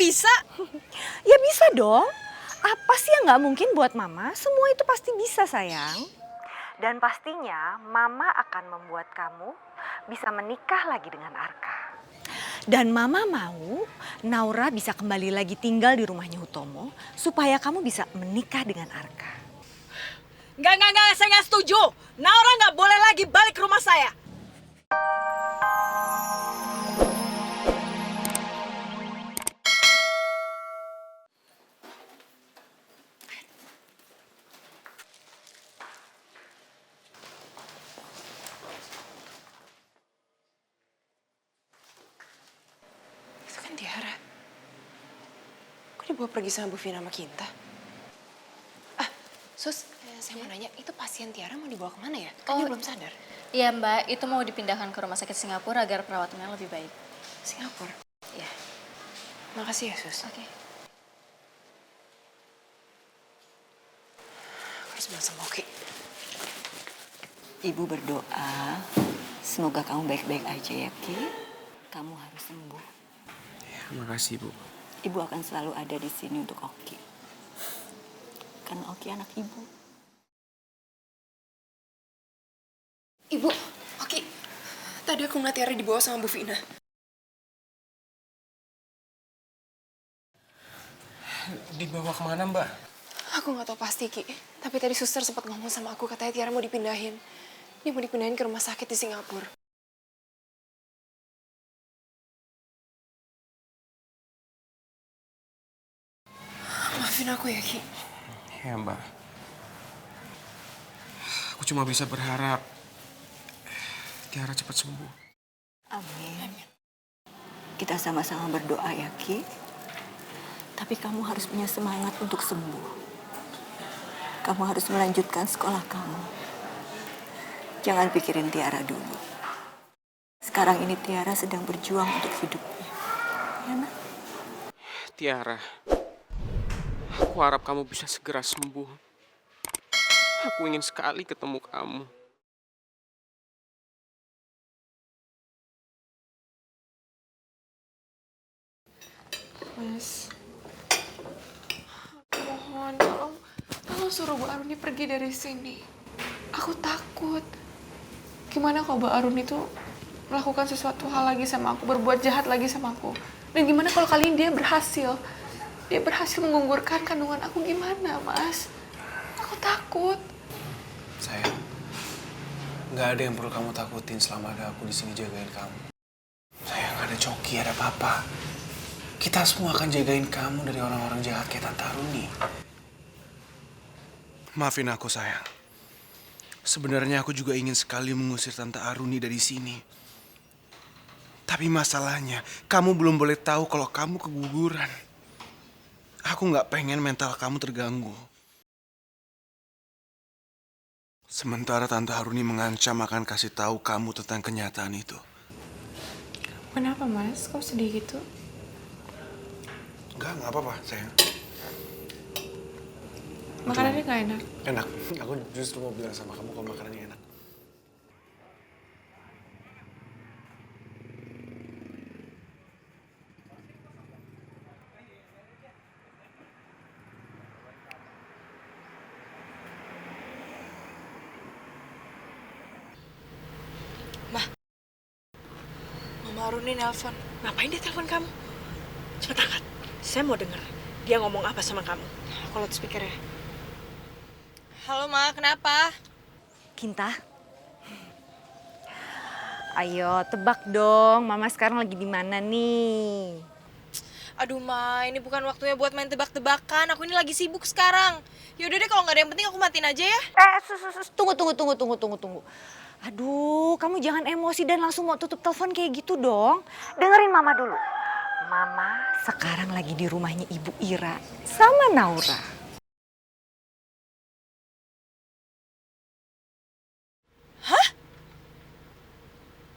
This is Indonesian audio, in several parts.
bisa? Ya bisa dong. Apa sih yang gak mungkin buat Mama? Semua itu pasti bisa sayang. Dan pastinya Mama akan membuat kamu bisa menikah lagi dengan Arka. Dan Mama mau Naura bisa kembali lagi tinggal di rumahnya Hutomo supaya kamu bisa menikah dengan Arka. Enggak, saya nggak setuju. Naura nggak boleh lagi balik ke rumah saya. Itu kan Tiara. Kok dibawa pergi sama Bu Vina sama Kinta? Sus, saya mau nanya, itu pasien Tiara mau dibawa kemana ya? Kan dia belum sadar. Iya Mbak, itu mau dipindahkan ke rumah sakit Singapura agar perawatannya lebih baik. Singapura? Iya. Makasih ya, Sus. Oke. Aku harus bilang sama Oki. Ibu berdoa semoga kamu baik-baik aja ya Ki. Kamu harus sembuh. Ya, makasih Bu. Ibu akan selalu ada di sini untuk Oki. Karena Oki anak ibu. Ibu, Oki. Tadi aku ngeliat Tiara dibawa sama Bu Vina. Dibawa kemana Mbak? Aku nggak tahu pasti, Ki. Tapi tadi suster sempat ngomong sama aku, katanya Tiara mau dipindahin. Dia mau dipindahin ke rumah sakit di Singapura. Maafin aku ya, Ki. Ya Mbak. Aku cuma bisa berharap Tiara cepat sembuh. Amin. Kita sama-sama berdoa ya Ki. Tapi kamu harus punya semangat untuk sembuh. Kamu harus melanjutkan sekolah kamu. Jangan pikirin Tiara dulu. Sekarang ini Tiara sedang berjuang untuk hidupnya. Ya, Nak? Tiara, aku harap kamu bisa segera sembuh. Aku ingin sekali ketemu kamu. Mas, mohon tolong suruh Bu Aruni pergi dari sini. Aku takut. Gimana kalau Bu Aruni tuh melakukan sesuatu hal lagi sama aku, berbuat jahat lagi sama aku? Dan gimana kalau kali ini dia berhasil? Dia berhasil menggugurkan kandungan aku, gimana, Mas? Aku takut. Sayang, nggak ada yang perlu kamu takutin selama ada aku di sini jagain kamu. Sayang, ada Coki, ada Papa. Kita semua akan jagain kamu dari orang-orang jahat kayak Tante Aruni. Maafin aku, sayang. Sebenarnya aku juga ingin sekali mengusir Tante Aruni dari sini. Tapi masalahnya, kamu belum boleh tahu kalau kamu keguguran. Aku nggak pengen mental kamu terganggu. Sementara Tante Aruni mengancam akan kasih tahu kamu tentang kenyataan itu. Kenapa, Mas? Kok sedih gitu? Nggak apa-apa, sayang. Makanannya nggak enak. Enak. Aku justru mau bilang sama kamu kalau makanannya enak. Mama Aruni nelpon. Ngapain dia telepon kamu? Cepet angkat. Saya mau denger. Dia ngomong apa sama kamu? Aku loudspeaker ya. Halo, Ma. Kenapa? Kinta. Ayo tebak dong, Mama sekarang lagi di mana nih? Aduh, Ma. Ini bukan waktunya buat main tebak-tebakan. Aku ini lagi sibuk sekarang. Yaudah deh, kalau nggak ada yang penting aku matiin aja ya. Tunggu. Aduh, kamu jangan emosi dan langsung mau tutup telepon kayak gitu dong. Dengerin Mama dulu. Mama sekarang lagi di rumahnya Ibu Ira sama Naura.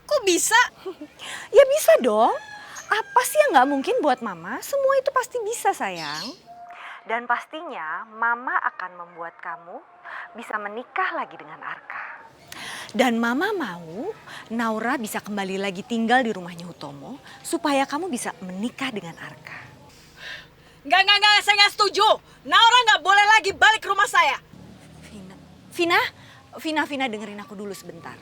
Kok bisa? Ya bisa dong. Apa sih yang gak mungkin buat Mama? Semua itu pasti bisa sayang. Dan pastinya Mama akan membuat kamu bisa menikah lagi dengan Arka. Dan Mama mau Naura bisa kembali lagi tinggal di rumahnya Hutomo supaya kamu bisa menikah dengan Arka. Enggak, saya nggak setuju. Naura nggak boleh lagi balik ke rumah saya. Vina dengerin aku dulu sebentar.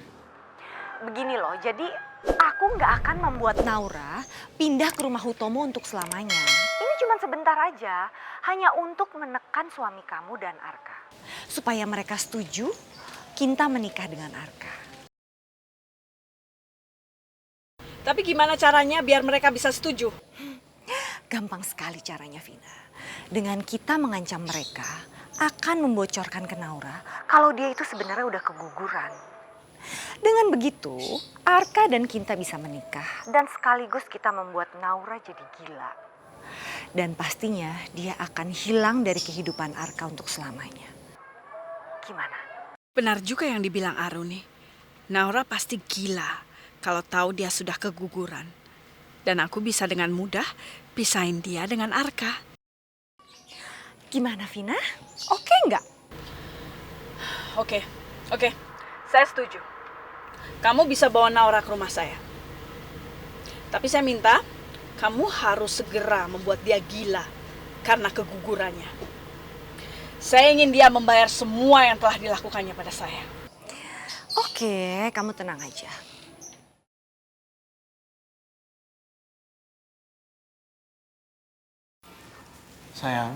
Begini loh, jadi aku nggak akan membuat Naura pindah ke rumah Hutomo untuk selamanya. Ini cuma sebentar aja, hanya untuk menekan suami kamu dan Arka. Supaya mereka setuju, Kinta menikah dengan Arka. Tapi gimana caranya biar mereka bisa setuju? Gampang sekali caranya, Vina. Dengan kita mengancam mereka, akan membocorkan ke Naura kalau dia itu sebenarnya udah keguguran. Dengan begitu, Arka dan Kinta bisa menikah dan sekaligus kita membuat Naura jadi gila. Dan pastinya dia akan hilang dari kehidupan Arka untuk selamanya. Gimana? Benar juga yang dibilang Aruni. Naura pasti gila kalau tahu dia sudah keguguran. Dan aku bisa dengan mudah pisahin dia dengan Arka. Gimana, Vina? Oke nggak? Oke. Saya setuju. Kamu bisa bawa Naura ke rumah saya. Tapi saya minta kamu harus segera membuat dia gila karena kegugurannya. Saya ingin dia membayar semua yang telah dilakukannya pada saya. Oke, kamu tenang aja. Sayang,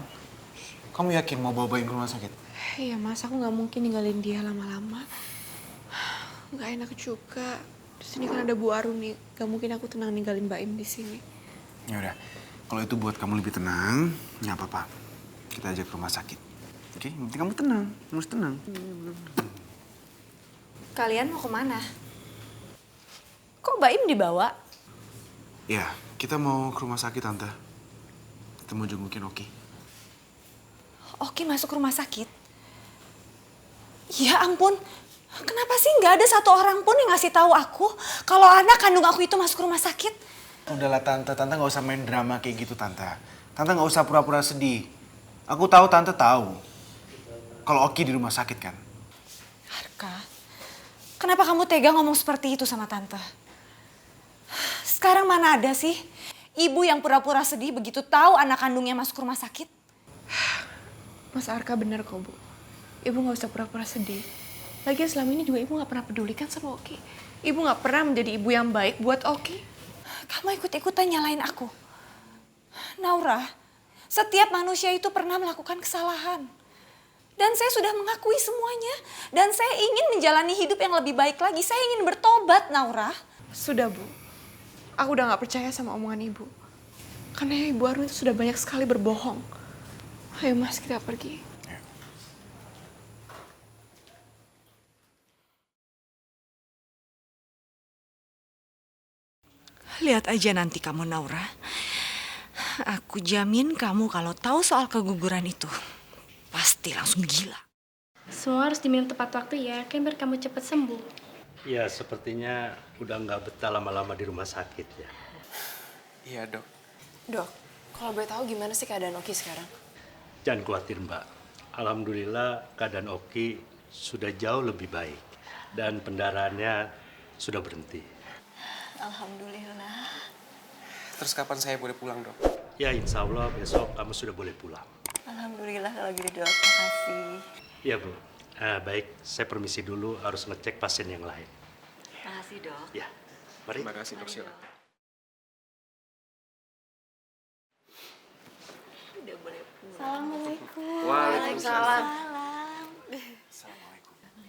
kamu yakin mau bawa Baim ke rumah sakit? Iya mas, aku nggak mungkin ninggalin dia lama-lama. Nggak enak juga. Di sini kan ada Bu Aruni. Gak mungkin aku tenang ninggalin Mbak Im di sini. Ya udah, kalau itu buat kamu lebih tenang, nggak apa-apa. Kita ajak ke rumah sakit. Oke, yang penting kamu tenang, harus tenang. Kalian mau kemana? Kok Baim dibawa? Ya, kita mau ke rumah sakit, Tante. Kita mau jengukin Oki. Oki masuk rumah sakit? Ya ampun, kenapa sih nggak ada satu orang pun yang ngasih tahu aku kalau anak kandung aku itu masuk rumah sakit? Udahlah Tante nggak usah main drama kayak gitu Tante. Tante nggak usah pura-pura sedih. Aku tahu Tante tahu kalau Oki di rumah sakit kan. Arka, kenapa kamu tega ngomong seperti itu sama Tante? Sekarang mana ada sih ibu yang pura-pura sedih begitu tahu anak kandungnya masuk rumah sakit? Mas Arka bener kok Bu. Ibu nggak usah pura-pura sedih. Lagian selama ini juga ibu nggak pernah peduli kan sama Oki. Ibu nggak pernah menjadi ibu yang baik buat Oki. Kamu ikut-ikutan nyalain aku. Naura, setiap manusia itu pernah melakukan kesalahan. Dan saya sudah mengakui semuanya. Dan saya ingin menjalani hidup yang lebih baik lagi. Saya ingin bertobat, Naura. Sudah Bu. Aku udah nggak percaya sama omongan ibu. Karena Ibu Aruni itu sudah banyak sekali berbohong. Ayo Mas, kita pergi. Lihat aja nanti kamu, Naura. Aku jamin kamu kalau tahu soal keguguran itu, pasti langsung gila. Semua harus diminum tepat waktu ya, kan biar kamu cepat sembuh. Ya, sepertinya udah nggak betah lama-lama di rumah sakit ya. Iya dok. Dok, kalau boleh tahu gimana sih keadaan Oki sekarang? Jangan khawatir Mbak. Alhamdulillah keadaan Oki sudah jauh lebih baik. Dan pendarahannya sudah berhenti. Alhamdulillah. Terus kapan saya boleh pulang dok? Ya insya Allah besok kamu sudah boleh pulang. Alhamdulillah kalau gitu dok, makasih. Ya Bu. Baik, saya permisi dulu harus ngecek pasien yang lain. Makasih dok. Ya, mari. Terima kasih dok, silakan. Assalamualaikum. Waalaikumsalam.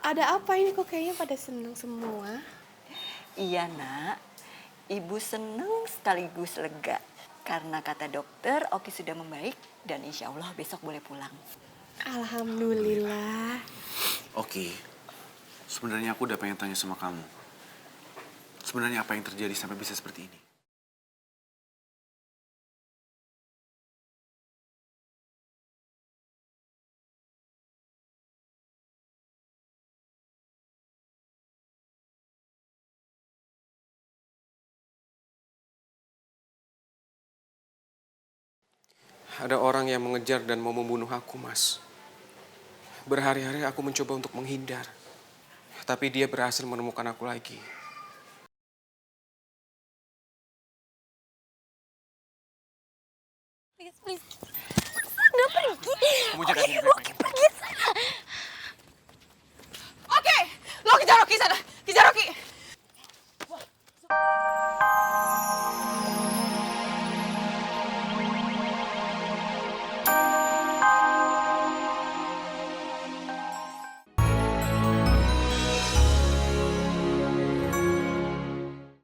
Ada apa ini kok kayaknya pada seneng semua? Iya nak, ibu seneng sekaligus lega. Karena kata dokter Oki sudah membaik dan insya Allah besok boleh pulang. Alhamdulillah. Oki, sebenarnya aku udah pengen tanya sama kamu. Sebenarnya apa yang terjadi sampai bisa seperti ini? Ada orang yang mengejar dan mau membunuh aku, Mas. Berhari-hari aku mencoba untuk menghindar. Tapi dia berhasil menemukan aku lagi. Please. kamu jaga sini.